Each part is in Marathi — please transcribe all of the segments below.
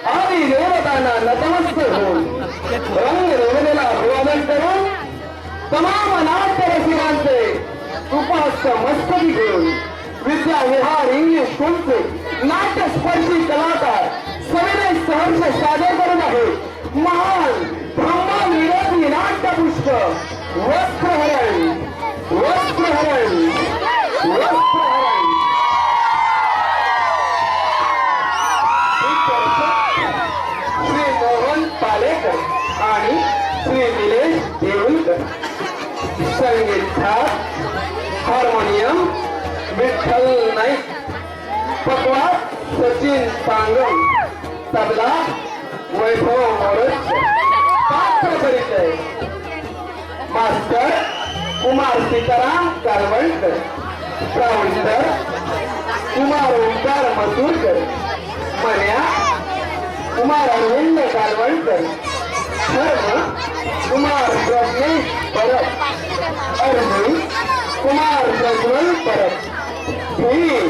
आदी देवतांना नतमस्तक होऊन रंग रोवलेला अभिवादन करून तमाम नाट्यरसिकांचे उपास्त मस्तकी घेऊन विद्या विहार इंग्लिश स्कूलचे नाट्यस्पर्शी कलाकार सविनय सहर्ष सादर करत आहेत महान ब्रह्मा विरोधी नाट्यपुष्प वस्त्रहरण वस्त्रहरण वस्त्रहरण श्री मोहन पालेकर आणि श्री निलेश देऊळकर. संगीत हार्मोनियम विठ्ठल नाईक, पकवाद सचिन पांगम, तबला वैभव मोरज. पात्र परिचय मास्टर कुमार सीताराम कालवणकर, प्रावंतर कुमार ओंकार मसूरकर, मन्या कुमार अरविंद कालवणकर, धर्म कुमार प्रज्ञेश परब, अर्जुन कुमार प्रज्वल परब, भीम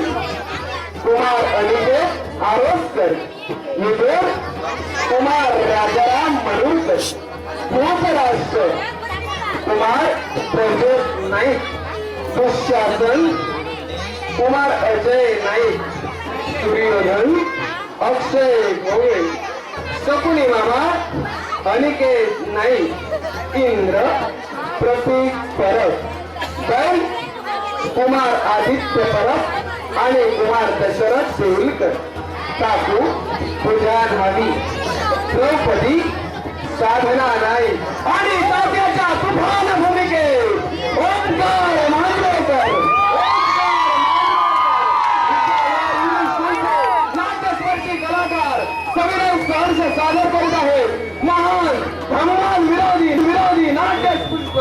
कुमार अनिकेत आरोस्कर, विदुर कुमार राजाराम मनुरकर, धृतराष्ट्र कुमार प्रज्योत नाईक, दुःशासन कुमार अजय नाईक, दुर्योधन अक्षय भोळे, शकुनी मामा अनिकेत नाईक, इंद्र प्रतीक परब, बैल कुमार आदित्य परब आणि कुमार दशरथ देऊळकर. काकू पूजा न्हावी, द्रौपदी साधना नाईक आणि तात्याच्या तुफान भूमिकेत ओंकार मांजरेकर. नाट्यस्पर्शी कलाकार सविनय सहर्ष सादर करीत आहेत महान ब्रह्मांड विरोधी नाट्यपुष्प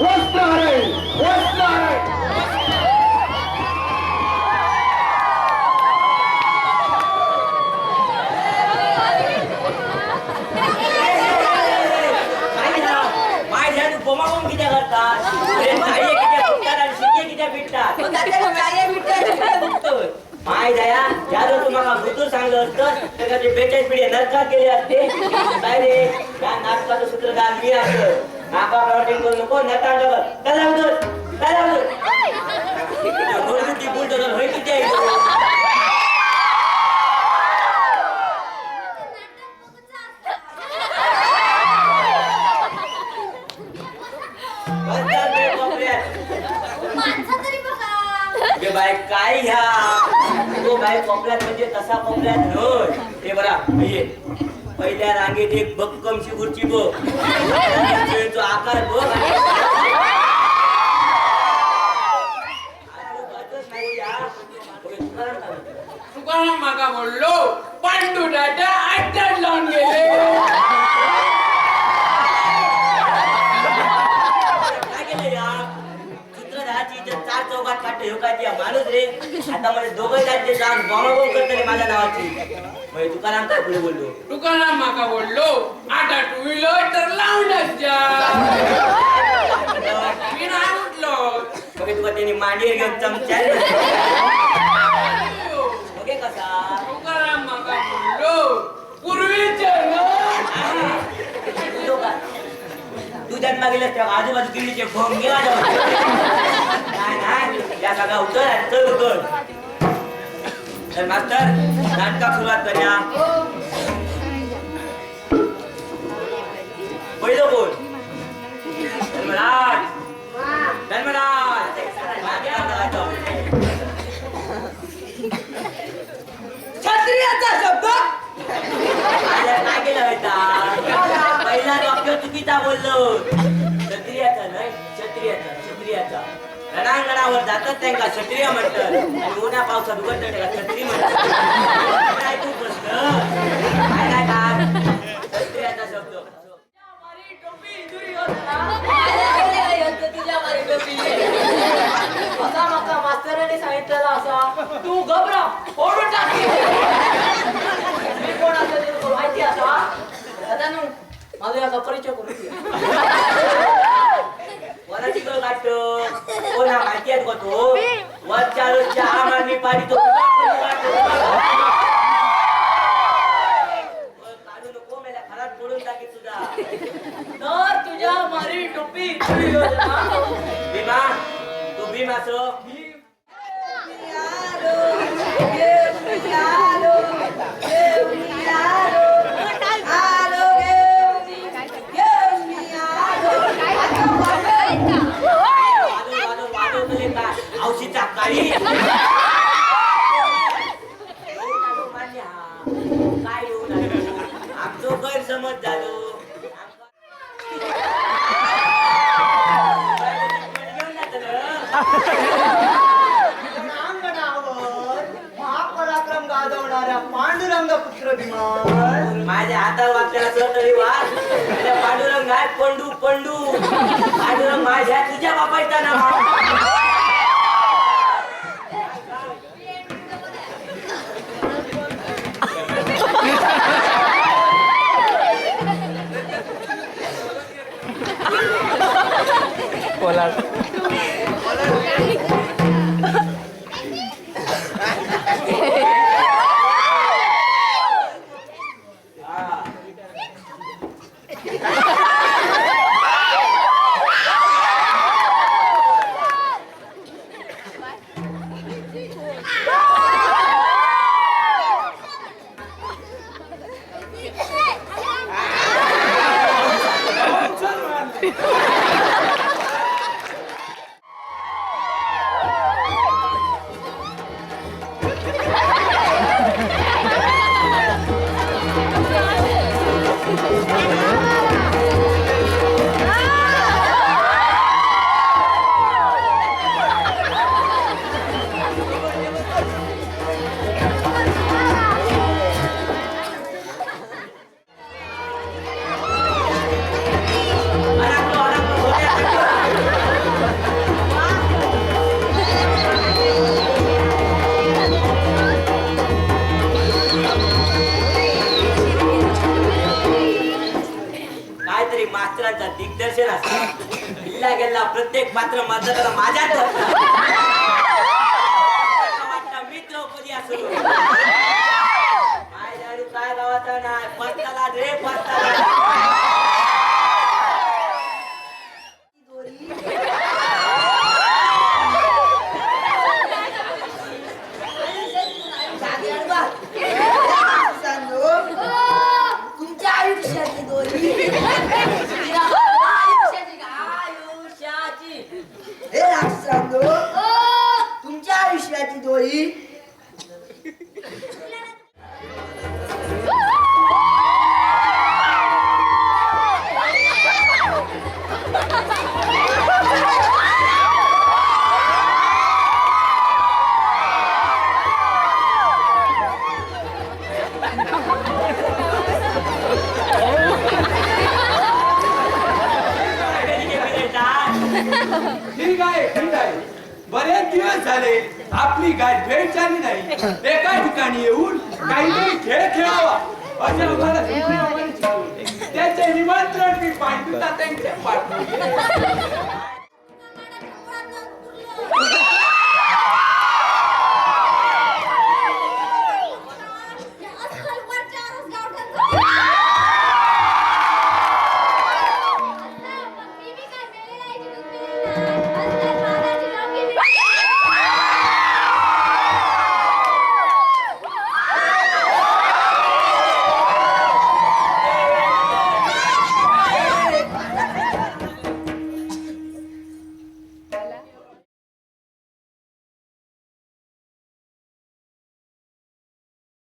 वस्त्रहरण वस्त्रहरण. माय दया ज्यादा तुम्हाला भूतूर सांगलं असतं तर ते 42 पिढी नरकात गेले असते. काय रे या नाटकाचं सूत्रधार मी असतं. नाका प्रॉटिंग करू नको नटा जगत काय लागतं काय लागतं बोलतो तर होय किती आहे. बाय काय ह्या तो बाय कोपऱ्यात म्हणजे तसा कोपऱ्यात नव्हे. हे बरा पहिल्या रांगेत एक भक्कमशी खुर्ची बघ, तो आकार बघ. तुकाराम माका बोललो पांडू दादा आठ लावून गेले. माणूस रे आता मध्ये दोघं जाते जाऊन बॉम्ब करतले माझ्या नावाची. तुकाराम काय पुढे बोललो तुकाराम माका बोललो आता टू व्हीलर तर लावूनच जा. मी नाही उठलो तुका त्यांनी मांडीवर घेऊन चमच्या कसा. तुकाराम माका बोललो पूर्वीचे तू जन्मा गेला तेव्हा आजूबाजू किल्लीचे भोंगे या सगळा उतर चल उतर. तर मास्तर नाटका सुरुवात करूया. पहिलं बोल धर्मराज धर्मराज क्षत्रियाचा शब्द काय केलं होता. पहिला वाक्य चुकीचा बोललो. क्षत्रियाचा नाही क्षत्रियाचा क्षत्रियाचा. रणांगणावर जातात त्यांना क्षत्रिय म्हणतात आणि उन्हा पावसात उघडतात त्याला क्षत्रिय म्हणतात. काय तू प्रश्न काय काय काय क्षत्रियाचा शब्द. असा माका मास्तराने सांगितलेला असा तू घबरा ओढून टाक. मी कोण असं ते तुला माहिती असा. दादा नू माझा याचा परिचय करून कोणाची कळ काढतो कोणा माहिती आहे का तो वरच्या रोजच्या आम आदमी पाडी तो आमचो गैरसमज झालो रणांगणावर महापराक्रम गाजवणाऱ्या पांडुरंग पुत्र भीमा माझ्या हातावर वाटलेला असं तरी वाच पांडुरंग आहे पंडू पंडू पांडुरंग माझ्या तुझ्या बापायचा ना काहीतरी मास्तरांचा दिग्दर्शन असतं किल्ला गेला प्रत्येक पात्र मात्र माझ्यात वाटतं मी द्रौपदी असो माझ्या काय गावाचा नाही पत्ताला रे पत्ताला तुमच्या आयुष्याची दोरी हे राक्षसांनो तुमच्या आयुष्याची दोरी ठीक आहे बरेच दिवस झाले आपली गाठ भेट झाली नाही एका ठिकाणी येऊन काहीतरी खेळ खेळावा असे आम्हाला त्याचे निमंत्रण मी पांडुता त्यांच्या पाठवले